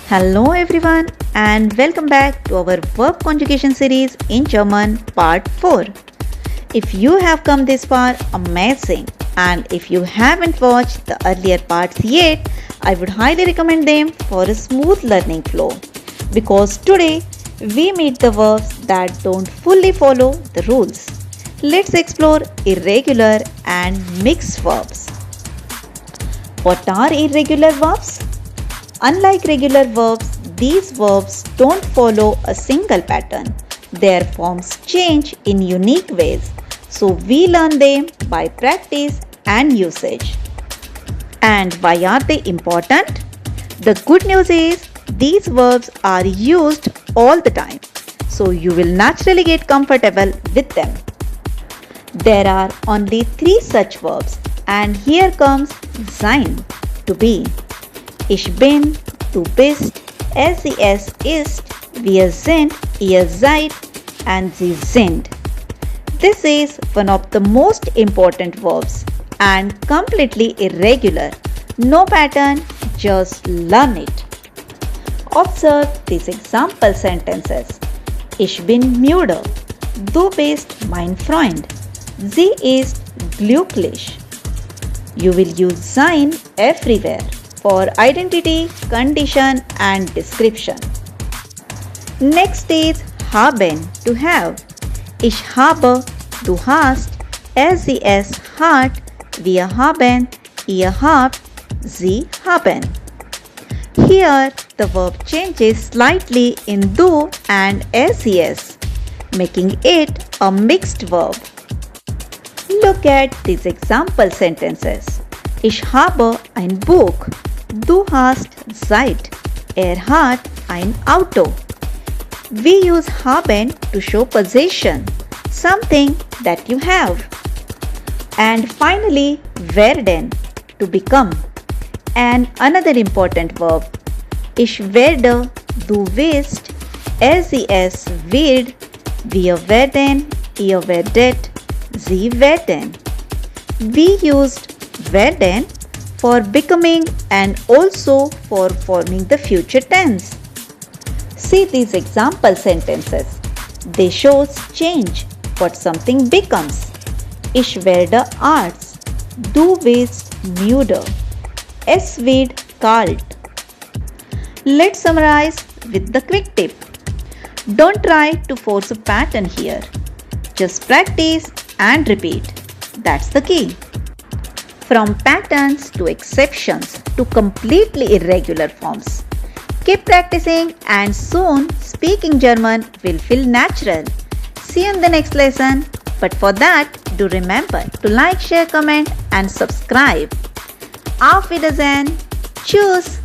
Hello everyone and welcome back to our verb conjugation series in German part 4. If you have come this far, amazing, and if you haven't watched the earlier parts yet, I would highly recommend them for a smooth learning flow because today we meet the verbs that don't fully follow the rules. Let's explore irregular and mixed verbs. What are irregular verbs? Unlike regular verbs, these verbs don't follow a single pattern. Their forms change in unique ways, so we learn them by practice and usage. And why are they important? The good news is these verbs are used all the time, so you will naturally get comfortable with them. There are only 3 such verbs, and here comes Sein, to be. Ich bin, du bist, es ist, wir sind, ihr seid, and sie sind. This is one of the most important verbs and completely irregular. No pattern, just learn it. Observe these example sentences. Ich bin müde. Du bist mein Freund. Sie ist glücklich. You will use Sein everywhere for identity, condition and description. Next is Haben, to have. Ich habe, du hast, es hat, wir haben, ihr habt, sie haben. Here the verb changes slightly in du and ses, making it a mixed verb. Look at these example sentences. Ich habe ein Buch. Du hast Zeit. Hat ein Auto. We use haben to show possession, something that you have. And finally, werden, to become. And another important verb. Ich werde, du wirst, es wird, wir werden, ihr werdet, sie werden. We used werden for becoming and also for forming the future tense. See these example sentences. They show change, what something becomes. Ich werde Arzt. Du wirst müde. Es wird kalt. Let's summarize with the quick tip. Don't try to force a pattern here. Just practice and repeat. That's the key. From patterns to exceptions to completely irregular forms. Keep practicing and soon speaking German will feel natural. See you in the next lesson. But for that, do remember to like, share, comment and subscribe. Auf Wiedersehen. Tschüss.